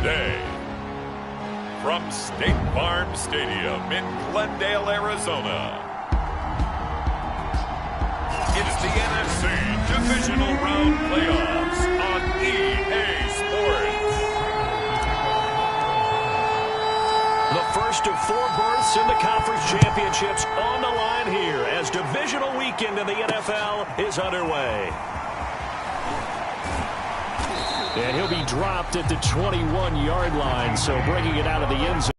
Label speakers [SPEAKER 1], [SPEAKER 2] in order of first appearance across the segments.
[SPEAKER 1] today. From State Farm Stadium in Glendale, Arizona, it's the NFC Divisional Round Playoffs on EA Sports.
[SPEAKER 2] The first of 4 berths in the conference championships on the line here as divisional weekend in the NFL is underway. And he'll be dropped at the 21-yard line, so bringing it out of the end zone.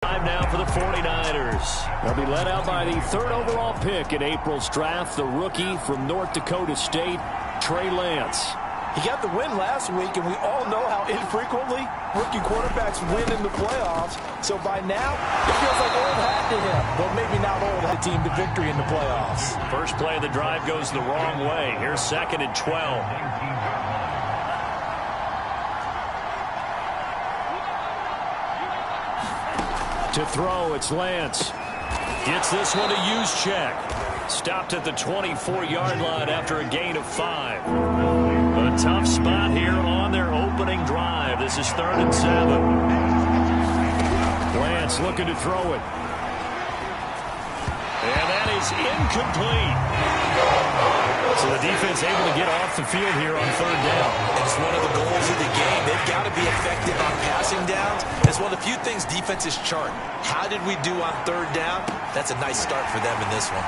[SPEAKER 2] Now for the 49ers. They'll be led out by the 3rd overall pick in April's draft, the rookie from North Dakota State, Trey Lance.
[SPEAKER 3] He got the win last week, and we all know how infrequently rookie quarterbacks win in the playoffs. So by now, it feels like old hat to him. Well, maybe not old hat team to victory in the playoffs.
[SPEAKER 2] First play of the drive goes the wrong way. Here's 2nd and 12. To throw, it's Lance. Gets this one to Juszczyk. Stopped at the 24-yard line after a gain of 5. A tough spot here on their opening drive. This is 3rd and 7. Lance looking to throw it. And that is incomplete. So the defense able to get off the field here on 3rd down.
[SPEAKER 3] It's one of the goals of the game. They've got to be effective on passing downs. It's one of the few things defenses chart. How did we do on 3rd down? That's a nice start for them in this one.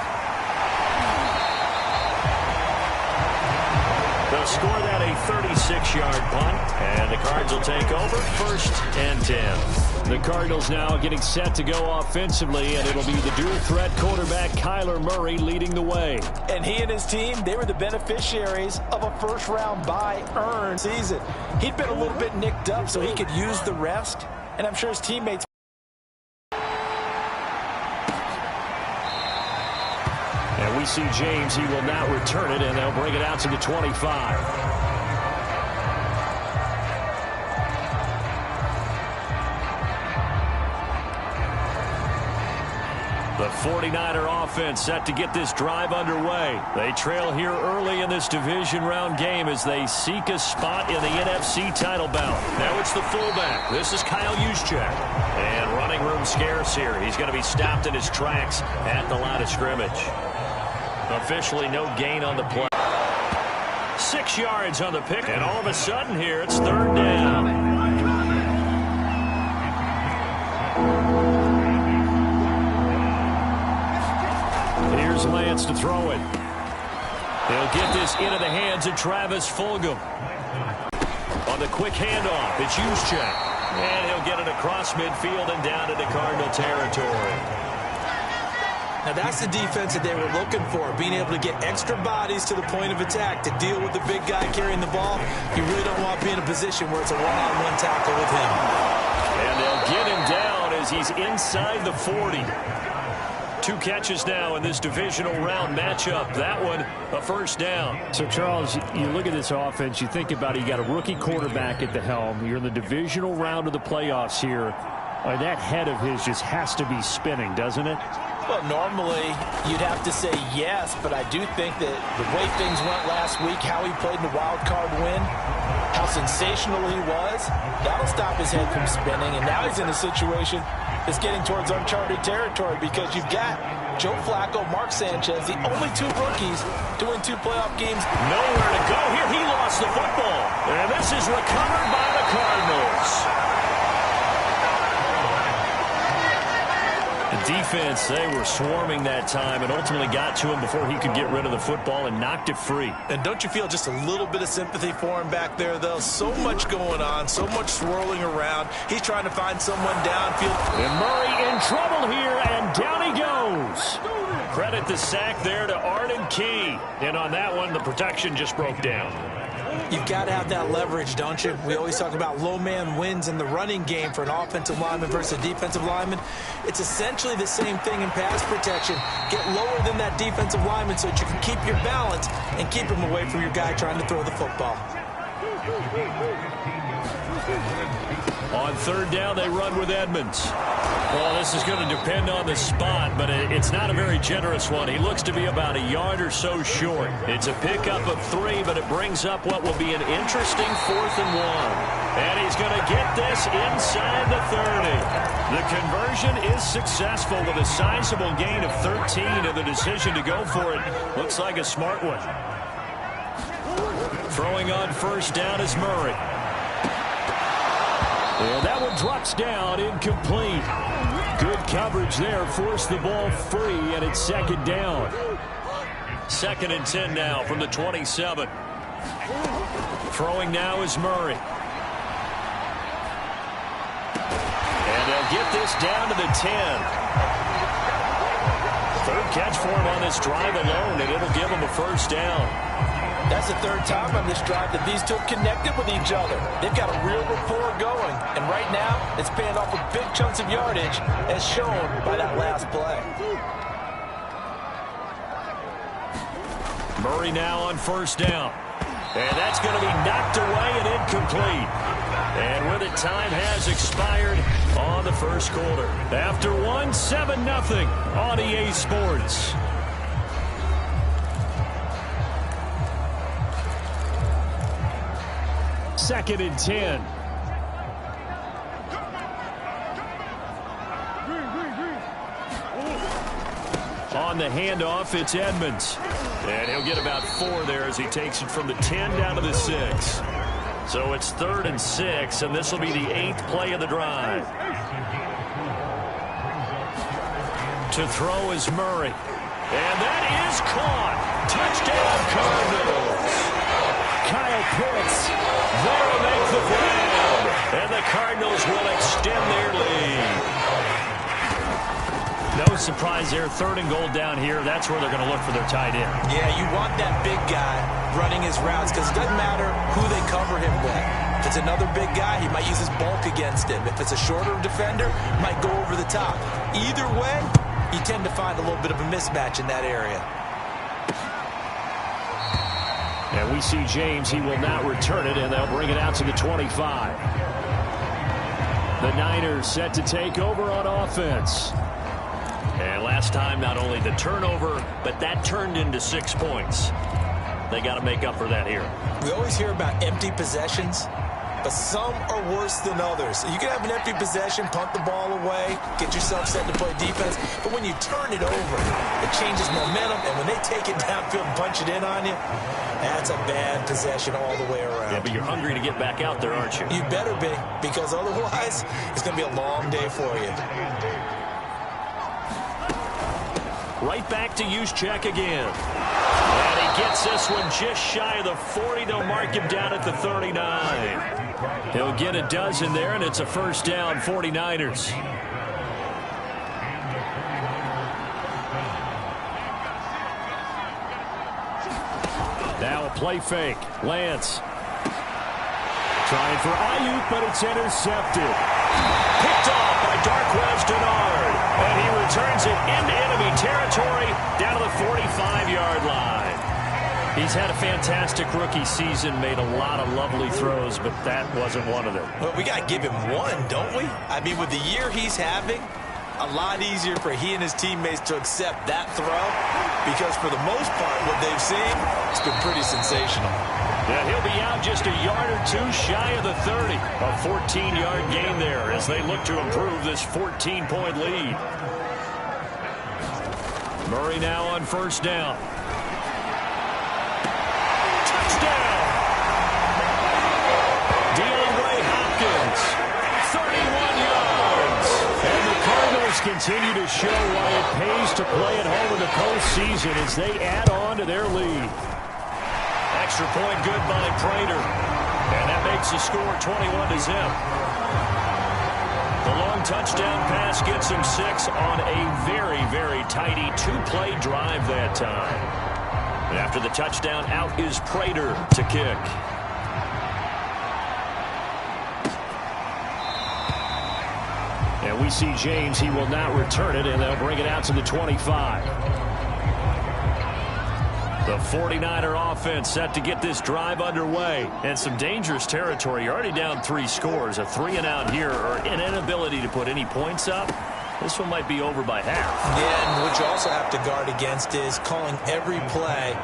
[SPEAKER 2] They'll score that a 36-yard punt, and the Cards will take over 1st and 10. The Cardinals now getting set to go offensively, and it'll be the dual-threat quarterback Kyler Murray leading the way.
[SPEAKER 3] And he and his team, they were the beneficiaries of a first-round bye earned season. He'd been a little bit nicked up, so he could use the rest, and I'm sure his teammates.
[SPEAKER 2] And we see James. He will now return it, and they'll bring it out to the 25. The 49er offense set to get this drive underway. They trail here early in this division round game as they seek a spot in the NFC title bout. Now it's the fullback. This is Kyle Juszczyk. And running room scarce here. He's going to be stopped in his tracks at the line of scrimmage. Officially no gain on the play. 6 yards on the pick, and all of a sudden here it's 3rd down. Here's Lance to throw it. They'll get this into the hands of Travis Fulgham. On the quick handoff, it's Juszczyk. And he'll get it across midfield and down into Cardinal territory.
[SPEAKER 3] Now that's the defense that they were looking for, being able to get extra bodies to the point of attack to deal with the big guy carrying the ball. You really don't want to be in a position where it's a one-on-one tackle with him.
[SPEAKER 2] And they'll get him down as he's inside the 40. 2 catches now in this divisional round matchup. That one, a 1st down.
[SPEAKER 4] So, Charles, you look at this offense, you think about it, you got a rookie quarterback at the helm. You're in the divisional round of the playoffs here. That head of his just has to be spinning, doesn't it?
[SPEAKER 3] Well, normally you'd have to say yes, but I do think that the way things went last week, how he played in the wild card win, how sensational he was, that'll stop his head from spinning. And now he's in a situation that's getting towards uncharted territory because you've got Joe Flacco, Mark Sanchez, the only 2 rookies to win 2 playoff games.
[SPEAKER 2] Nowhere to go here. He lost the football. And this is recovered by the Cardinals. The defense, they were swarming that time and ultimately got to him before he could get rid of the football and knocked it free.
[SPEAKER 3] And don't you feel just a little bit of sympathy for him back there, though? So much going on, so much swirling around. He's trying to find someone downfield.
[SPEAKER 2] And Murray in trouble here, and down he goes. Credit the sack there to Arden Key. And on that one, the protection just broke down.
[SPEAKER 3] You've got to have that leverage, don't you? We always talk about low man wins in the running game for an offensive lineman versus a defensive lineman. It's essentially the same thing in pass protection. Get lower than that defensive lineman so that you can keep your balance and keep him away from your guy trying to throw the football.
[SPEAKER 2] On 3rd down, they run with Edmonds. Well, this is going to depend on the spot, but it's not a very generous one. He looks to be about a yard or so short. It's a pickup of 3, but it brings up what will be an interesting 4th and 1. And he's going to get this inside the 30. The conversion is successful with a sizable gain of 13, and the decision to go for it looks like a smart one. Throwing on first down is Murray. And that one drops down, incomplete. Good coverage there, forced the ball free, and it's 2nd down. 2nd and 10 now from the 27. Throwing now is Murray. And they'll get this down to the 10. 3rd catch for him on this drive alone, and it'll give him a first down.
[SPEAKER 3] That's the 3rd time on this drive that these two have connected with each other. They've got a real rapport going. And right now, it's paying off with big chunks of yardage, as shown by that last play.
[SPEAKER 2] Murray now on first down. And that's going to be knocked away and incomplete. And with it, time has expired on the first quarter. After 7-0 on EA Sports. 2nd and 10. On the handoff, it's Edmonds. And he'll get about 4 there as he takes it from the 10 down to the 6. So it's 3rd and 6, and this will be the 8th play of the drive. To throw is Murray. And that is caught. Touchdown, Cardinals. Kyle Pitts there to make the grab. And the Cardinals will extend their lead. No surprise there. 3rd and goal down here. That's where they're going to look for their tight end.
[SPEAKER 3] Yeah, you want that big guy running his routes because it doesn't matter who they cover him with. If it's another big guy, he might use his bulk against him. If it's a shorter defender, he might go over the top. Either way, you tend to find a little bit of a mismatch in that area.
[SPEAKER 4] And we see James. He will not return it, and they'll bring it out to the 25. The Niners set to take over on offense. And last time, not only the turnover, but that turned into 6 points. They got to make up for that here.
[SPEAKER 3] We always hear about empty possessions, but some are worse than others. You can have an empty possession, punt the ball away, get yourself set to play defense, but when you turn it over, it changes momentum, and when they take it downfield and punch it in on you, that's a bad possession all the way around.
[SPEAKER 2] Yeah, but you're hungry to get back out there, aren't you?
[SPEAKER 3] You better be, because otherwise, it's going to be a long day for you.
[SPEAKER 2] Right back to Juszczyk again. And he gets this one just shy of the 40. They'll mark him down at the 39. He'll get a dozen there, and it's a first down, 49ers. Now a play fake. Lance. Trying for Ayuk, but it's intercepted. Picked off by Darquez Dennard. And he returns it into enemy territory down to the 45-yard line. He's had a fantastic rookie season, made a lot of lovely throws, but that wasn't one of them.
[SPEAKER 3] Well, we got to give him one, don't we? I mean, with the year he's having, a lot easier for he and his teammates to accept that throw because for the most part, what they've seen, it's been pretty sensational.
[SPEAKER 2] Yeah, he'll be out just a yard or two shy of the 30. A 14-yard gain there as they look to improve this 14-point lead. Murray now on first down. Touchdown! DeAndre Hopkins, 31 yards. And the Cardinals continue to show why it pays to play at home in the postseason as they add on to their lead. Extra point good by Prater. And that makes the score 21-0. The long touchdown pass gets him 6 on a very, very tidy 2-play drive that time. And after the touchdown, out is Prater to kick. And we see James. He will not return it, and they'll bring it out to the 25. The 49er offense set to get this drive underway. And some dangerous territory. You're already down 3 scores. A 3-and-out here or an inability to put any points up. This one might be over by half.
[SPEAKER 3] Yeah, and what you also have to guard against is calling every play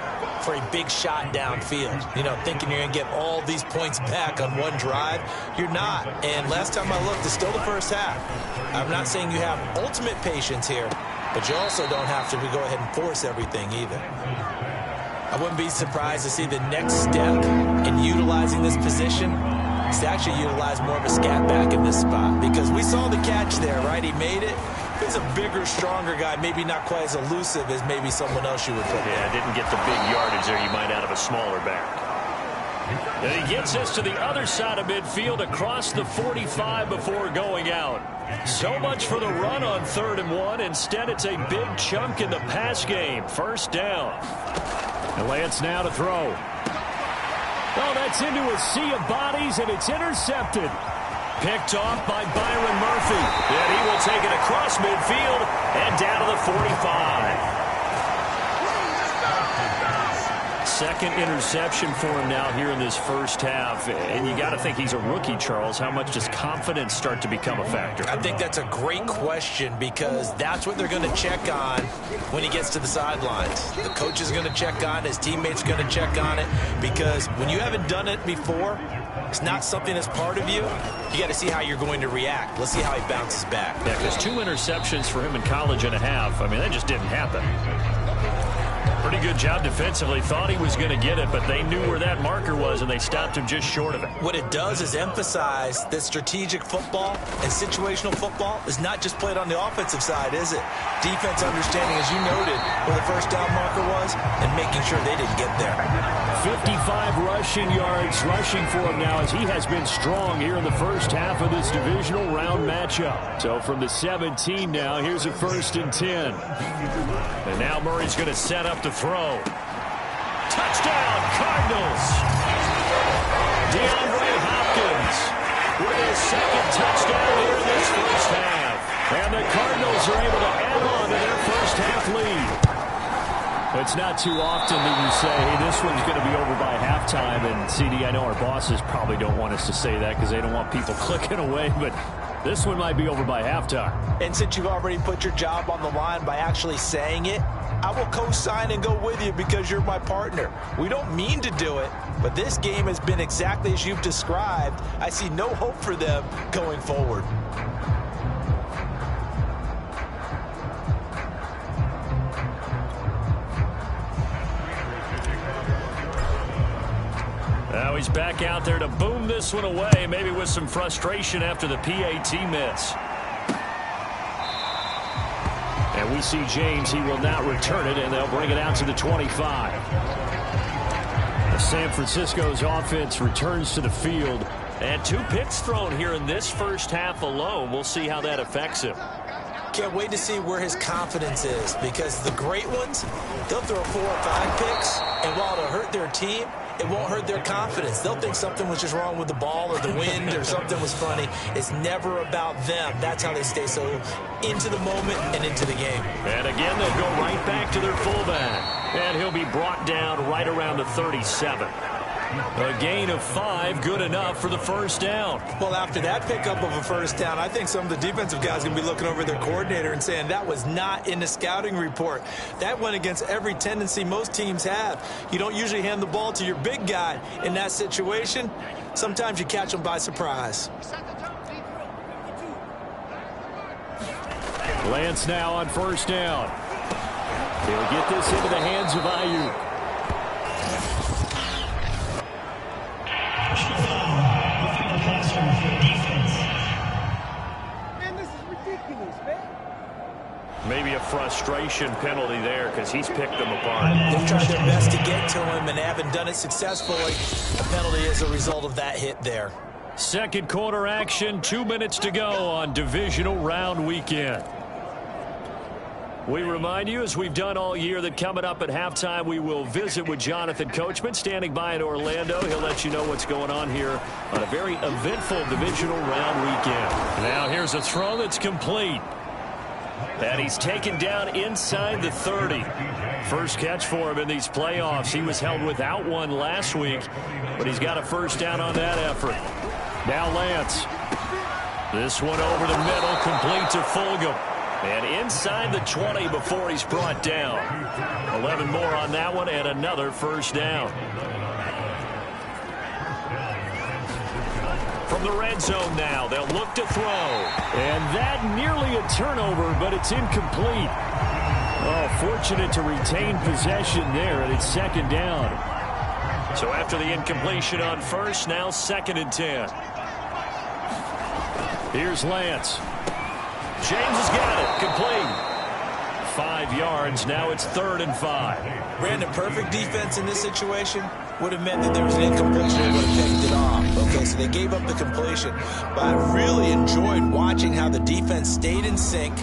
[SPEAKER 3] for a big shot downfield. You know, thinking you're going to get all these points back on one drive. You're not. And last time I looked, it's still the first half. I'm not saying you have ultimate patience here, but you also don't have to go ahead and force everything either. I wouldn't be surprised to see the next step in utilizing this position is to actually utilize more of a scat back in this spot, because we saw the catch there, right? He made it. He's a bigger, stronger guy, maybe not quite as elusive as maybe someone else you would put there.
[SPEAKER 2] Yeah, didn't get the big yardage there you might out of a smaller back. And he gets us to the other side of midfield across the 45 before going out. So much for the run on 3rd and 1. Instead, it's a big chunk in the pass game. First down.
[SPEAKER 4] And Lance now to throw. Oh, that's into a sea of bodies, and it's intercepted.
[SPEAKER 2] Picked off by Byron Murphy. And he will take it across midfield and down to the 45. Second interception for him now here in this first half. And you got to think he's a rookie, Charles. How much does confidence start to become a factor?
[SPEAKER 3] I think that's a great question, because that's what they're going to check on when he gets to the sidelines. The coach is going to check on it. His teammates are going to check on it, because when you haven't done it before, it's not something that's part of you. You got to see how you're going to react. Let's see how he bounces back.
[SPEAKER 2] Yeah, because 2 interceptions for him in college and a half. I mean, that just didn't happen. Pretty good job defensively. Thought he was going to get it, but they knew where that marker was, and they stopped him just short of it.
[SPEAKER 3] What it does is emphasize that strategic football and situational football is not just played on the offensive side, is it? Defense understanding, as you noted, where the first down marker was and making sure they didn't get there.
[SPEAKER 4] 55 rushing yards rushing for him now, as he has been strong here in the first half of this divisional round matchup. So from the 17 now, here's a 1st and 10. And now Murray's going to set up the throw. Touchdown, Cardinals. DeAndre Hopkins with his second touchdown here in this first half. And the Cardinals are able to add on to their first half lead. It's not too often that you say, hey, this one's going to be over by halftime. And, CD, I know our bosses probably don't want us to say that because they don't want people clicking away, but this one might be over by halftime.
[SPEAKER 3] And since you've already put your job on the line by actually saying it, I will co-sign and go with you because you're my partner. We don't mean to do it, but this game has been exactly as you've described. I see no hope for them going forward.
[SPEAKER 2] Now he's back out there to boom this one away, maybe with some frustration after the PAT miss. And we see James. He will not return it, and they'll bring it out to the 25. The San Francisco's offense returns to the field. And 2 picks thrown here in this first half alone. We'll see how that affects him.
[SPEAKER 3] Can't wait to see where his confidence is, because the great ones, they'll throw 4 or 5 picks, and while it'll hurt their team, it won't hurt their confidence. They'll think something was just wrong with the ball or the wind or something was funny. It's never about them. That's how they stay so into the moment and into the game.
[SPEAKER 2] And again, they'll go right back to their fullback. And he'll be brought down right around the 37. A gain of 5, good enough for the first down.
[SPEAKER 3] Well, after that pickup of a first down, I think some of the defensive guys are going to be looking over their coordinator and saying that was not in the scouting report. That went against every tendency most teams have. You don't usually hand the ball to your big guy in that situation. Sometimes you catch them by surprise.
[SPEAKER 4] Lance now on first down. He'll get this into the hands of Ayuk.
[SPEAKER 2] Maybe a frustration penalty there because he's picked them apart.
[SPEAKER 3] They've tried their best to get to him and haven't done it successfully. A penalty is a result of that hit there.
[SPEAKER 4] Second quarter action, 2 minutes to go on divisional round weekend.
[SPEAKER 2] We remind you, as we've done all year, that coming up at halftime, we will visit with Jonathan Coachman, standing by in Orlando. He'll let you know what's going on here on a very eventful divisional round weekend.
[SPEAKER 4] Now here's a throw that's complete.
[SPEAKER 2] And he's taken down inside the 30.
[SPEAKER 4] First catch for him in these playoffs. He was held without one last week, but he's got a first down on that effort. Now Lance. This one over the middle, complete to Fulgham.
[SPEAKER 2] And inside the 20 before he's brought down. 11 more on that one and another first down. From the red zone now, they'll look to throw.
[SPEAKER 4] And that nearly a turnover, but it's incomplete. Oh, fortunate to retain possession there, and it's second down.
[SPEAKER 2] So after the incompletion on first, now 2nd and 10.
[SPEAKER 4] Here's Lance.
[SPEAKER 2] James has got it. Complete. 5 yards. Now it's 3rd and 5.
[SPEAKER 3] Brandon, perfect defense in this situation would have meant that there was an incompletion. They would have picked it off. Okay, so they gave up the completion. But I really enjoyed watching how the defense stayed in sync,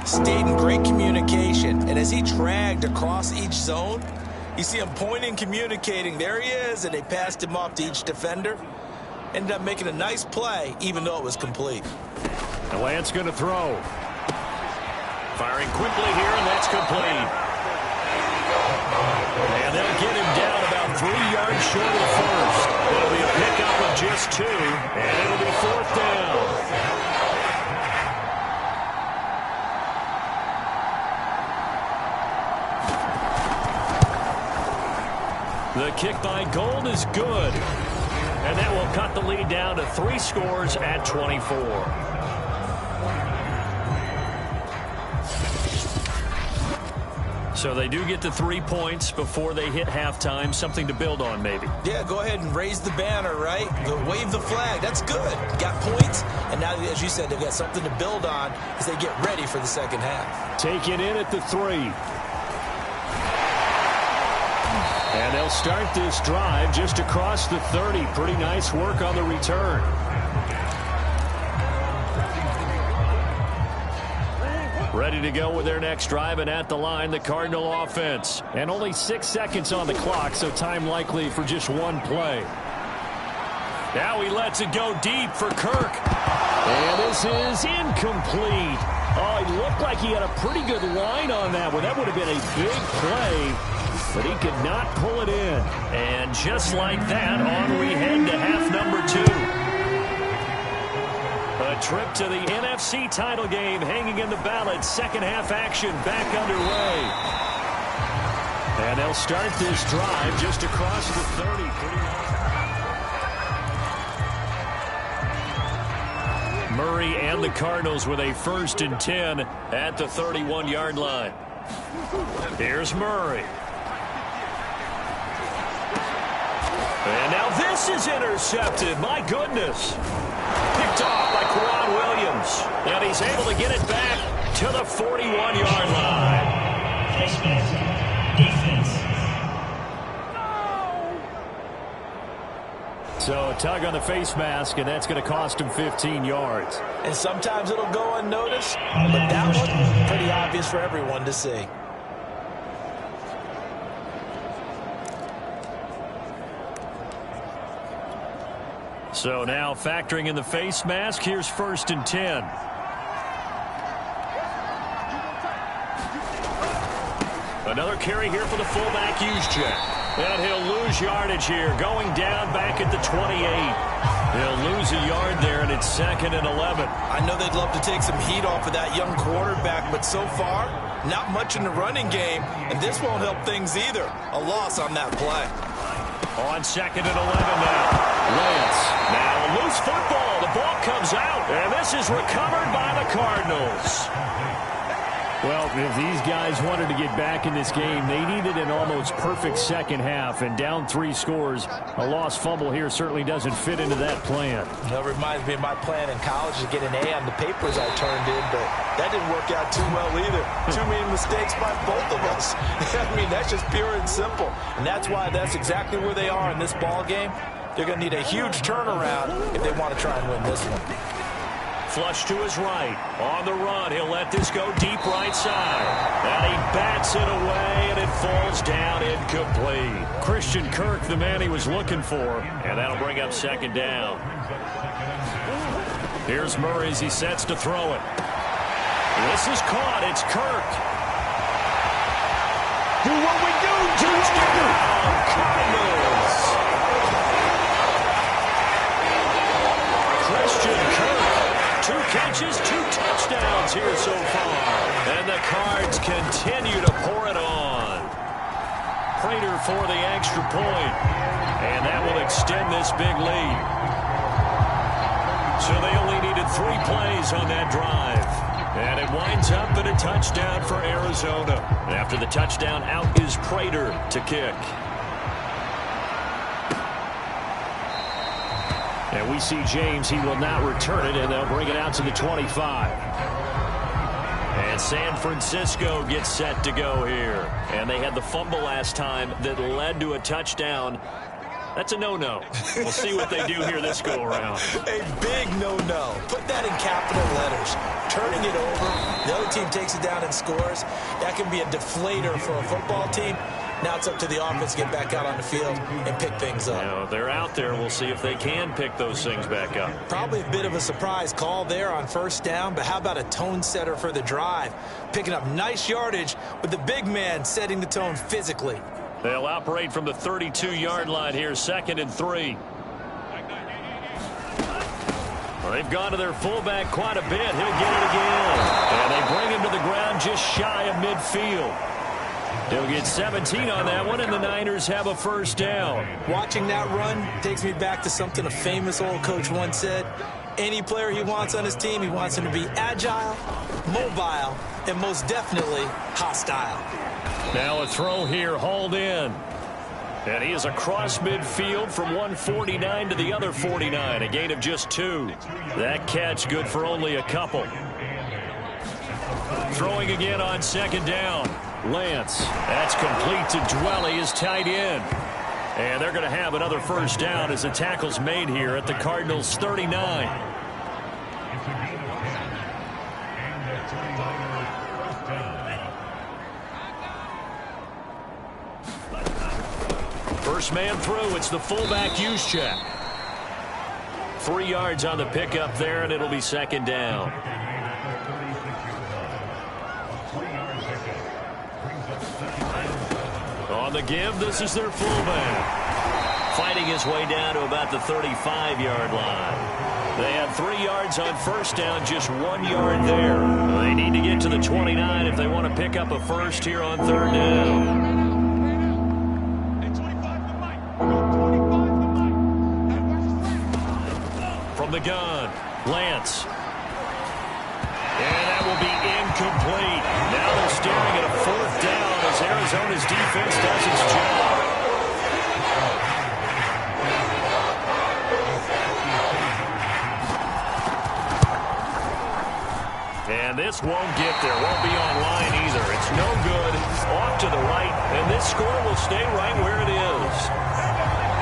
[SPEAKER 3] stayed in great communication. And as he dragged across each zone, you see him pointing, communicating. There he is, and they passed him off to each defender. Ended up making a nice play, even though it was complete.
[SPEAKER 4] And Lance going to throw.
[SPEAKER 2] Firing quickly here, and that's complete. And they'll get him down about 3 yards short of the first. It'll be a pickup of just 2, and it'll be 4th down. The kick by Gold is good. And that will cut the lead down to 3 scores at 24. So they do get the 3 points before they hit halftime. Something to build on, maybe.
[SPEAKER 3] Yeah, go ahead and raise the banner, right? Go wave the flag. That's good. Got points. And now, as you said, they've got something to build on as they get ready for the second half.
[SPEAKER 4] Take it in at the 3. And they'll start this drive just across the 30. Pretty nice work on the return.
[SPEAKER 2] Ready to go with their next drive, and at the line, the Cardinal offense.
[SPEAKER 4] And only 6 seconds on the clock, so time likely for just one play.
[SPEAKER 2] Now he lets it go deep for Kirk.
[SPEAKER 4] And this is incomplete. Oh, it looked like he had a pretty good line on that one. That would have been a big play, but he could not pull it in.
[SPEAKER 2] And just like that, on we head to half number 2. A trip to the NFC title game hanging in the balance. Second half action back underway.
[SPEAKER 4] And they'll start this drive just across the 30.
[SPEAKER 2] Murray and the Cardinals with a 1st and 10 at the 31-yard line. Here's Murray. And now this is intercepted. My goodness. Picked off by Quan Williams. And he's able to get it back to the 41-yard line.
[SPEAKER 4] So a tug on the face mask, and that's going to cost him 15 yards.
[SPEAKER 3] And sometimes it'll go unnoticed, but that one, pretty obvious for everyone to see.
[SPEAKER 2] So now factoring in the face mask, here's 1st and 10. Another carry here for the fullback, Juszczyk. And he'll lose yardage here, going down back at the 28. He'll lose a yard there, and it's 2nd and 11.
[SPEAKER 3] I know they'd love to take some heat off of that young quarterback, but so far, not much in the running game, and this won't help things either. A loss on that play.
[SPEAKER 2] On 2nd and 11 now. Lance. Now a loose football. The ball comes out, and this is recovered by the Cardinals.
[SPEAKER 4] Well, if these guys wanted to get back in this game, they needed an almost perfect second half, and down 3 scores. A lost fumble here certainly doesn't fit into that plan.
[SPEAKER 3] That reminds me of my plan in college to get an A on the papers I turned in, but that didn't work out too well either. Too many mistakes by both of us. I mean, that's just pure and simple. And that's why that's exactly where they are in this ball game. They're going to need a huge turnaround if they want to try and win this one.
[SPEAKER 2] Flush to his right. On the run, he'll let this go deep right side. And he bats it away, and it falls down incomplete.
[SPEAKER 4] Christian Kirk, the man he was looking for.
[SPEAKER 2] And that'll bring up 2nd down. Here's Murray as he sets to throw it. This is caught. It's Kirk.
[SPEAKER 4] Do what we do, touchdown!
[SPEAKER 2] Cardinals. Christian Kirk. 2 catches, 2 touchdowns here so far. And the Cards continue to pour it on. Prater for the extra point. And that will extend this big lead. So they only needed 3 plays on that drive. And it winds up in a touchdown for Arizona. After the touchdown, out is Prater to kick. And we see James. He will not return it, and they'll bring it out to the 25. And San Francisco gets set to go here. And they had the fumble last time that led to a touchdown. That's a no-no. We'll see what they do here this go-around.
[SPEAKER 3] A big no-no. Put that in capital letters. Turning it over, the other team takes it down and scores. That can be a deflator for a football team. Now it's up to the offense to get back out on the field and pick things up.
[SPEAKER 2] Now, they're out there. We'll see if they can pick those things back up.
[SPEAKER 3] Probably a bit of a surprise call there on first down, but how about a tone setter for the drive? Picking up nice yardage with the big man setting the tone physically.
[SPEAKER 2] They'll operate from the 32-yard line here, 2nd and 3. Well, they've gone to their fullback quite a bit. He'll get it again. And they bring him to the ground just shy of midfield. He'll get 17 on that one, and the Niners have a first down.
[SPEAKER 3] Watching that run takes me back to something a famous old coach once said. Any player he wants on his team, he wants him to be agile, mobile, and most definitely hostile.
[SPEAKER 2] Now a throw here, hauled in. And he is across midfield from 149 to the other 49, a gain of just 2. That catch good for only a couple. Throwing again on 2nd down. Lance, that's complete to Dwelly, his tight end. And they're going to have another first down as the tackle's made here at the Cardinals' 39. First man through, it's the fullback use check. 3 yards on the pickup there, and it'll be 2nd down. On the give, this is their fullback. Fighting his way down to about the 35-yard line. They had 3 yards on first down, just 1 yard there. They need to get to the 29 if they want to pick up a first here on 3rd down. From the gun, Lance. And that will be incomplete. Now they're staring at a 4th down as Arizona's defense does its job. And this won't get there, won't be online either. It's no good, off to the right, and this score will stay right where it is.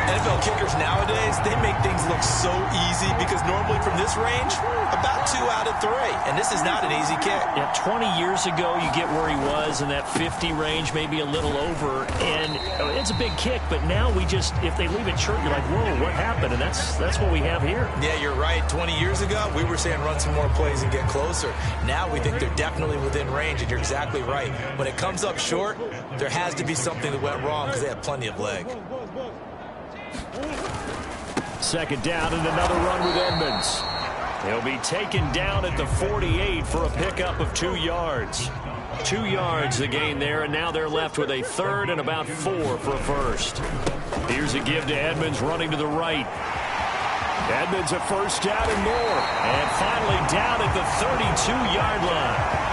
[SPEAKER 3] NFL kickers nowadays, they make things look so easy because normally from this range, about 2 out of 3. And this is not an easy kick.
[SPEAKER 2] Yeah, 20 years ago, you get where he was in that 50 range, maybe a little over. And it's a big kick, but now we just, if they leave it short, you're like, whoa, what happened? And that's what we have here.
[SPEAKER 3] Yeah, you're right. 20 years ago, we were saying run some more plays and get closer. Now we think they're definitely within range, and you're exactly right. When it comes up short, there has to be something that went wrong because they have plenty of leg.
[SPEAKER 2] 2nd down and another run with Edmonds. He'll be taken down at the 48 for a pickup of 2 yards. 2 yards the gain there, and now they're left with a 3rd and about 4 for a first. Here's a give to Edmonds running to the right. Edmonds a first down and more. And finally down at the 32-yard line.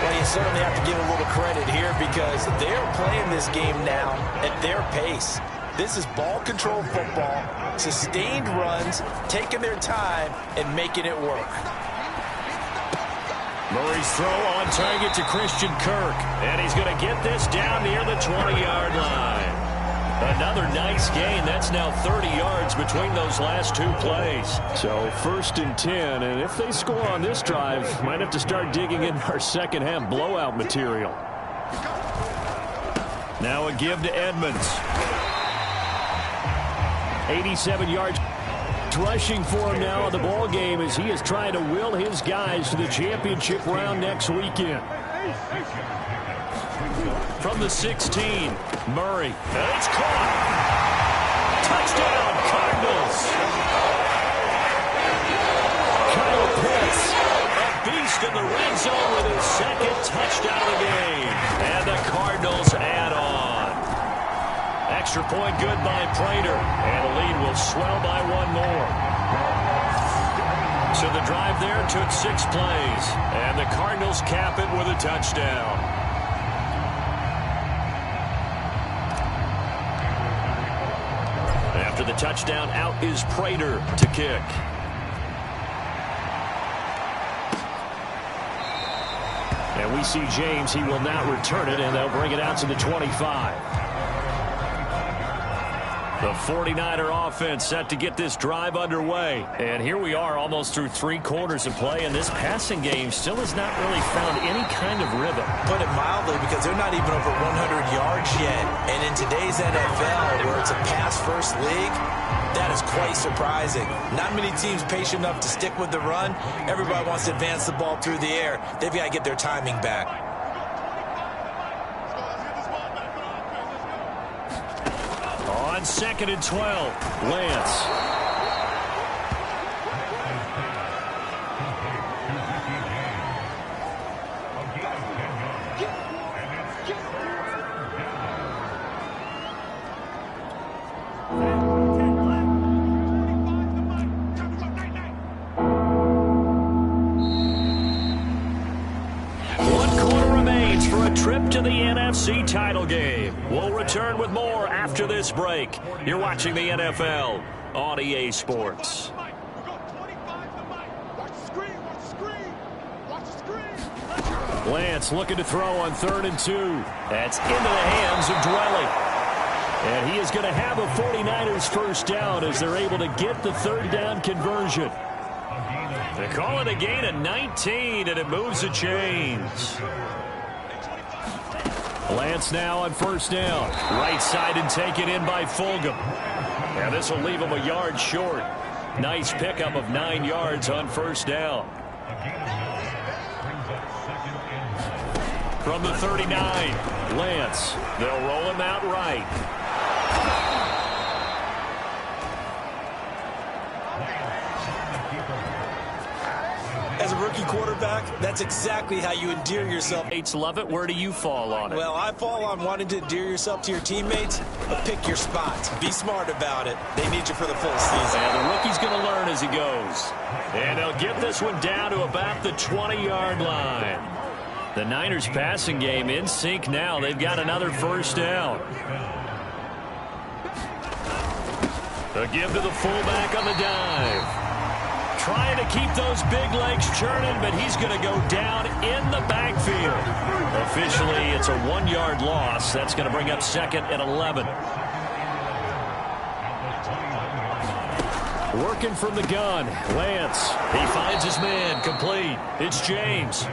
[SPEAKER 3] Well, you certainly have to give a little credit here because they're playing this game now at their pace. This is ball control football, sustained runs, taking their time, and making it work.
[SPEAKER 2] Murray's throw on target to Christian Kirk. And he's going to get this down near the 20-yard line. Another nice gain. That's now 30 yards between those last 2 plays. So 1st and 10, and if they score on this drive, might have to start digging in our second half blowout material. Now a give to Edmonds. 87 yards rushing for him now in the ball game as he is trying to will his guys to the championship round next weekend. From the 16, Murray. And it's caught. Touchdown, Cardinals. Kyle Pitts beast in the red zone with his second touchdown of the game. And the Cardinals add on. Extra point good by Prater. And the lead will swell by one more. So the drive there took 6 plays. And the Cardinals cap it with a touchdown. After the touchdown, out is Prater to kick. And we see James. He will not return it, and they'll bring it out to the 25. The 49er offense set to get this drive underway. And here we are almost through 3 quarters of play, and this passing game still has not really found any kind of rhythm.
[SPEAKER 3] Put it mildly, because they're not even over 100 yards yet. And in today's NFL, where it's a pass-first league, that is quite surprising. Not many teams patient enough to stick with the run. Everybody wants to advance the ball through the air. They've got to get their timing back.
[SPEAKER 2] On 2nd and 12, Lance. Trip to the NFC title game. We'll return with more after this break. You're watching the NFL on EA Sports. Lance looking to throw on 3rd and 2. That's into the hands of Dwelly. And he is going to have a 49ers first down as they're able to get the 3rd down conversion. They call it a gain of 19, and it moves the chains. Lance now on 1st down. Right side and taken in by Fulgham. And this will leave him a yard short. Nice pickup of 9 yards on 1st down. From the 39, Lance. They'll roll him out right.
[SPEAKER 3] As a rookie quarterback, that's exactly how you endear yourself.
[SPEAKER 2] Teammates love it. Where do you fall on it?
[SPEAKER 3] Well, I fall on wanting to endear yourself to your teammates, but pick your spots. Be smart about it. They need you for the full season.
[SPEAKER 2] And the rookie's going to learn as he goes. And they'll get this one down to about the 20-yard line. The Niners passing game in sync now. They've got another 1st down. They'll give to the fullback on the dive. Trying to keep those big legs churning, but he's going to go down in the backfield. Officially, it's a 1-yard loss. That's going to bring up 2nd and 11. Working from the gun, Lance. He finds his man, complete. It's James.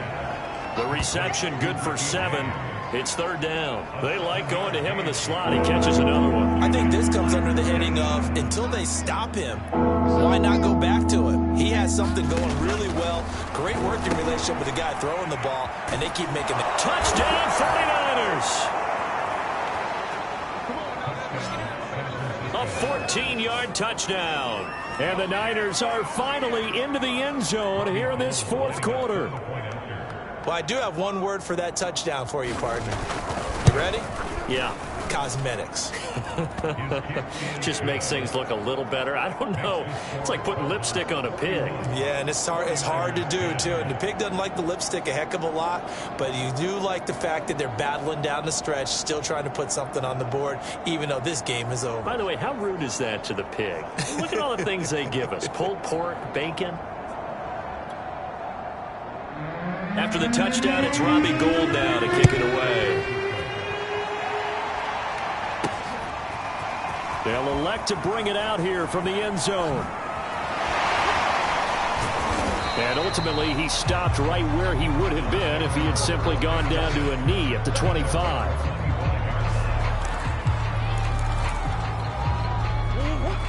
[SPEAKER 2] The reception good for 7. It's 3rd down. They like going to him in the slot. He catches another one.
[SPEAKER 3] I think this comes under the heading of, until they stop him, why not go back to him? He has something going really well. Great working relationship with the guy throwing the ball, and they keep making it.
[SPEAKER 2] Touchdown, 49ers! A 14-yard touchdown. And the Niners are finally into the end zone here in this 4th quarter.
[SPEAKER 3] Well, I do have one word for that touchdown for you, partner. You ready?
[SPEAKER 2] Yeah.
[SPEAKER 3] Cosmetics.
[SPEAKER 2] Just makes things look a little better. I don't know. It's like putting lipstick on a pig.
[SPEAKER 3] Yeah, and it's hard to do, too. And the pig doesn't like the lipstick a heck of a lot, but you do like the fact that they're battling down the stretch, still trying to put something on the board, even though this game is over.
[SPEAKER 2] By the way, how rude is that to the pig? Look at all the things they give us. Pulled pork, bacon. After the touchdown, it's Robbie Gould now to kick it away. They'll elect to bring it out here from the end zone. And ultimately, he stopped right where he would have been if he had simply gone down to a knee at the 25.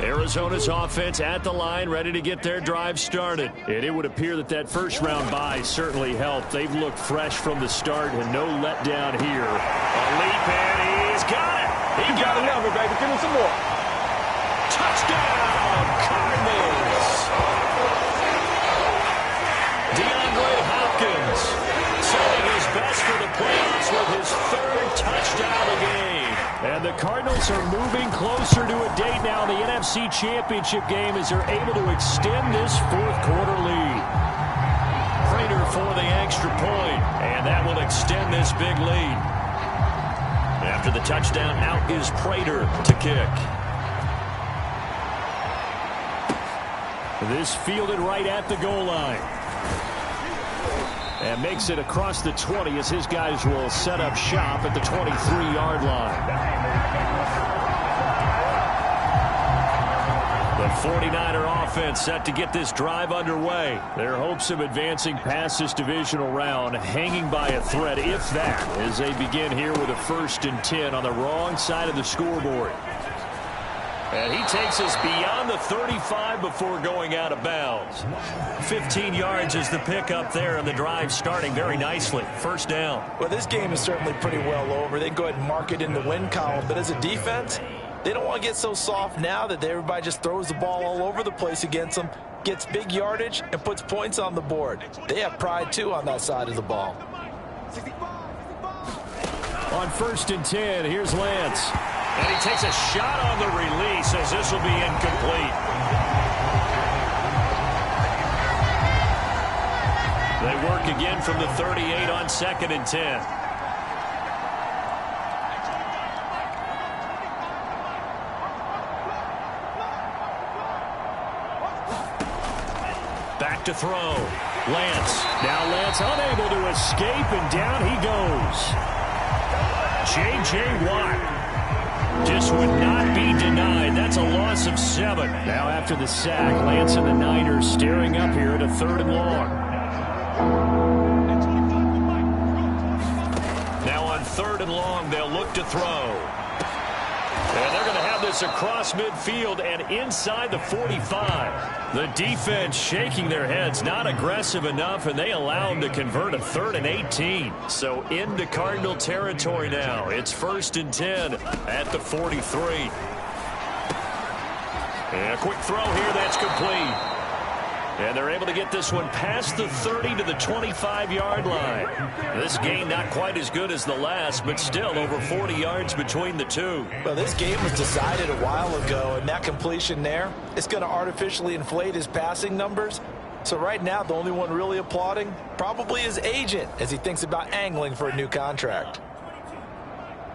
[SPEAKER 2] Arizona's offense at the line, ready to get their drive started. And it would appear that that first-round bye certainly helped. They've looked fresh from the start and no letdown here. A leap, and he's got it. He got
[SPEAKER 5] another, baby. Give him some more.
[SPEAKER 2] Touchdown, Cardinals. DeAndre Cardinals are moving closer to a date now in the NFC Championship game as they're able to extend this fourth-quarter lead. Prater for the extra point, and that will extend this big lead. After the touchdown, out is Prater to kick. This fielded right at the goal line. And makes it across the 20 as his guys will set up shop at the 23-yard line. The 49er offense set to get this drive underway. Their hopes of advancing past this divisional round hanging by a thread, if that, as they begin here with a 1st and 10 on the wrong side of the scoreboard. And he takes us beyond the 35 before going out of bounds. 15 yards is the pickup there, and the drive starting very nicely. First down.
[SPEAKER 3] Well, this game is certainly pretty well over. They can go ahead and mark it in the win column. But as a defense, they don't want to get so soft now that everybody just throws the ball all over the place against them, gets big yardage, and puts points on the board. They have pride, too, on that side of the ball.
[SPEAKER 2] On 1st and 10, here's Lance. And he takes a shot on the release as this will be incomplete. They work again from the 38 on 2nd and 10. Back to throw. Lance. Now Lance unable to escape, and down he goes. J.J. Watt just would not be denied. That's a loss of 7. Now after the sack, Lance and the Niners staring up here at a 3rd and long. Now on 3rd and long, they'll look to throw. And they're going to have this across midfield and inside the 45. The defense shaking their heads, not aggressive enough, and they allow them to convert a 3rd and 18. So into Cardinal territory now. It's 1st and 10 at the 43. And a quick throw here, that's complete. And they're able to get this one past the 30 to the 25-yard line. This gain not quite as good as the last, but still over 40 yards between the two.
[SPEAKER 3] Well, this game was decided a while ago, and that completion there, it's going to artificially inflate his passing numbers. So right now, the only one really applauding probably his agent as he thinks about angling for a new contract.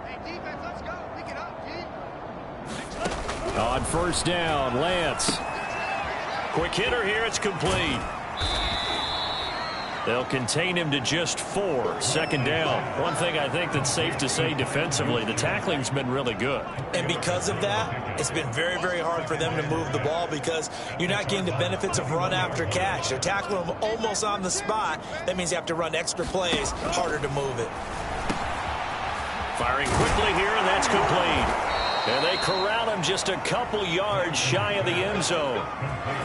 [SPEAKER 5] Hey, defense, let's go. Pick it up, G.
[SPEAKER 2] On 1st down, Lance. Quick hitter here, it's complete. They'll contain him to just 4. 2nd down. One thing I think that's safe to say defensively, the tackling's been really good.
[SPEAKER 6] And because of that, it's been very, very hard for them to move the ball because you're not getting the benefits of run after catch. They're tackling them almost on the spot. That means you have to run extra plays, harder to move it.
[SPEAKER 2] Firing quickly here, and that's complete. And they corral him just a couple yards shy of the end zone.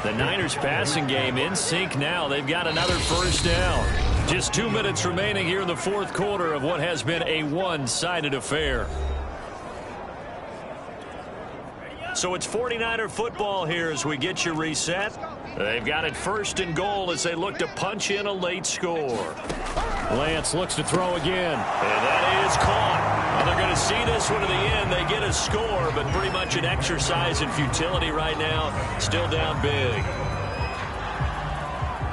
[SPEAKER 2] The Niners passing game in sync now. They've got another 1st down. Just 2 minutes remaining here in the 4th quarter of what has been a one-sided affair. So it's 49er football here as we get you reset. They've got it 1st and goal as they look to punch in a late score. Lance looks to throw again. And that is caught. Well, they're going to see this one to the end. They get a score, but pretty much an exercise in futility right now. Still down big.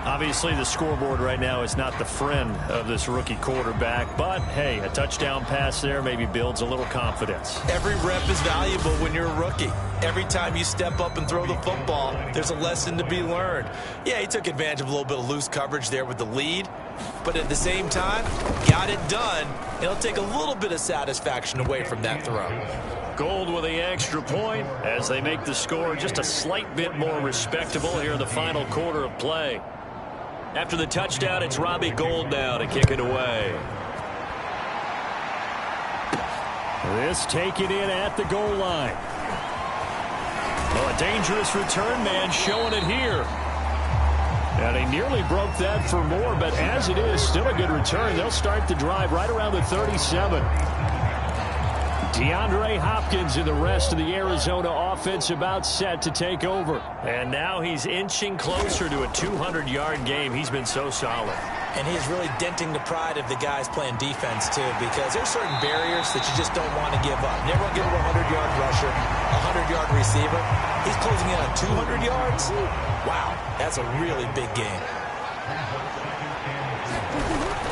[SPEAKER 2] Obviously, the scoreboard right now is not the friend of this rookie quarterback. But, hey, a touchdown pass there maybe builds a little confidence.
[SPEAKER 6] Every rep is valuable when you're a rookie. Every time you step up and throw the football, there's a lesson to be learned. Yeah, he took advantage of a little bit of loose coverage there with the lead. But at the same time, got it done. It'll take a little bit of satisfaction away from that throw.
[SPEAKER 2] Gold with the extra point as they make the score just a slight bit more respectable here in the final quarter of play. After the touchdown, it's Robbie Gould now to kick it away. This taken in at the goal line. Well, a dangerous return man showing it here. And he nearly broke that for more, but as it is, still a good return. They'll start the drive right around the 37. DeAndre Hopkins and the rest of the Arizona offense about set to take over. And now he's inching closer to a 200-yard game. He's been so solid.
[SPEAKER 3] And he's really denting the pride of the guys playing defense, too, because there's certain barriers that you just don't want to give up. Never want to give up a 100-yard rusher, a 100-yard receiver. He's closing in on 200 yards. Wow, that's a really big game.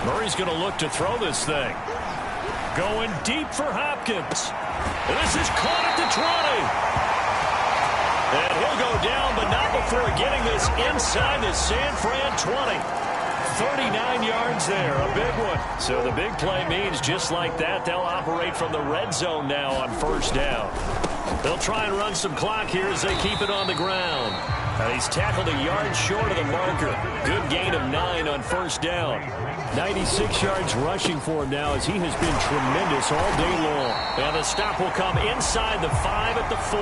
[SPEAKER 2] Murray's going to look to throw this thing. Going deep for Hopkins. And this is caught at the 20. And he'll go down, but not before getting this inside the San Fran 20. 39 yards there, a big one. So the big play means just like that, they'll operate from the red zone now on first down. They'll try and run some clock here as they keep it on the ground. And he's tackled a yard short of the marker. Good gain of 9 on first down. 96 yards rushing for him now as he has been tremendous all day long. And the stop will come inside the 5 at the 4.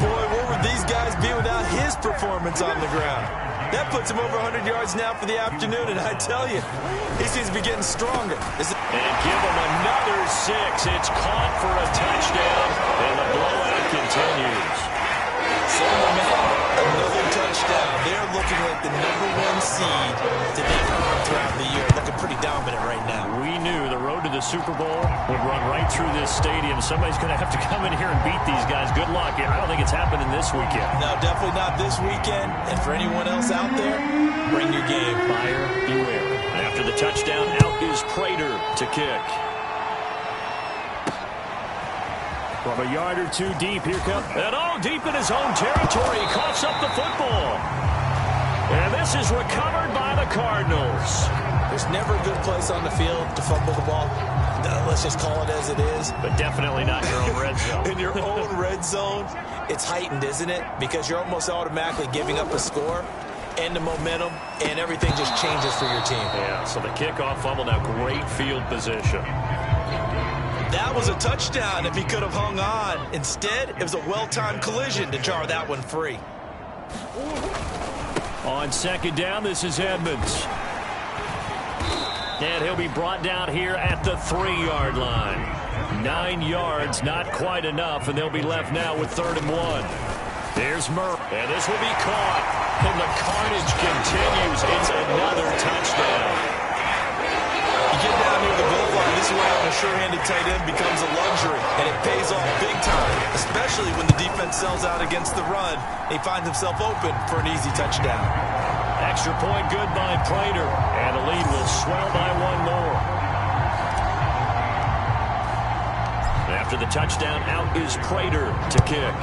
[SPEAKER 6] Boy, where would these guys be without his performance on the ground? That puts him over 100 yards now for the afternoon, and I tell you, he seems to be getting stronger.
[SPEAKER 2] And give him another 6. It's caught for a touchdown, and the blowout continues.
[SPEAKER 6] Another touchdown. They're looking like the #1 seed to that run throughout the year. Looking pretty dominant right now.
[SPEAKER 2] We knew the road to the Super Bowl would run right through this stadium. Somebody's going to have to come in here and beat these guys. Good luck. I don't think it's happening this weekend.
[SPEAKER 6] No, definitely not this weekend. And for anyone else out there, bring your game.
[SPEAKER 2] Buyer beware. After the touchdown, out is Prater to kick. From a yard or two deep, here comes... And all deep in his own territory, he coughs up the football. And this is recovered by the Cardinals.
[SPEAKER 3] There's never a good place on the field to fumble the ball. Let's just call it as it is.
[SPEAKER 2] But definitely not your own red zone.
[SPEAKER 6] In your own red zone, it's heightened, isn't it? Because you're almost automatically giving up a score and the momentum, and everything just changes for your team.
[SPEAKER 2] Yeah, so the kickoff fumble, now great field position.
[SPEAKER 6] That was a touchdown if he could have hung on. Instead, it was a well-timed collision to jar that one free.
[SPEAKER 2] On second down, this is Edmonds. And he'll be brought down here at the 3-yard line. 9 yards, not quite enough, and they'll be left now with 3rd and 1. There's Murray, and this will be caught. And the carnage continues. It's another touchdown.
[SPEAKER 6] You get down near the goal line, this is where having a sure-handed tight end becomes a luxury, and it pays off big time, especially when the defense sells out against the run. He finds himself open for an easy touchdown.
[SPEAKER 2] Extra point good by Prater, and the lead will swell by 1 more. After the touchdown, out is Prater to kick.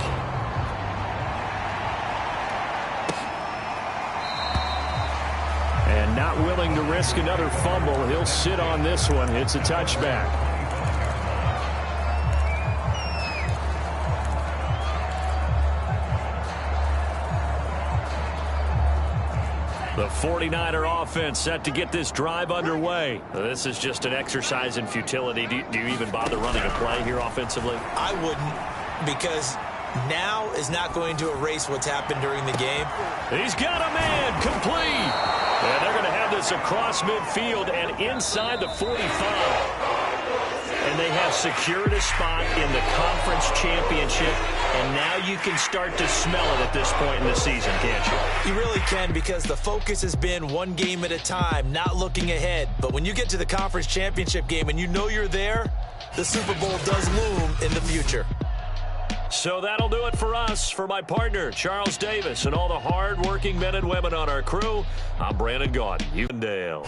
[SPEAKER 2] And not willing to risk another fumble, he'll sit on this one. It's a touchback. The 49er offense set to get this drive underway. This is just an exercise in futility. Do you even bother running a play here offensively?
[SPEAKER 6] I wouldn't, because now is not going to erase what's happened during the game.
[SPEAKER 2] He's got a man, complete. And they're going to have this across midfield and inside the 45. And they have secured a spot in the conference championship. And now you can start to smell it at this point in the season, can't you?
[SPEAKER 6] You really can, because the focus has been one game at a time, not looking ahead. But when you get to the conference championship game and you know you're there, the Super Bowl does loom in the future.
[SPEAKER 2] So that'll do it for us. For my partner, Charles Davis, and all the hard-working men and women on our crew, I'm Brandon Gaudin. You and Dale.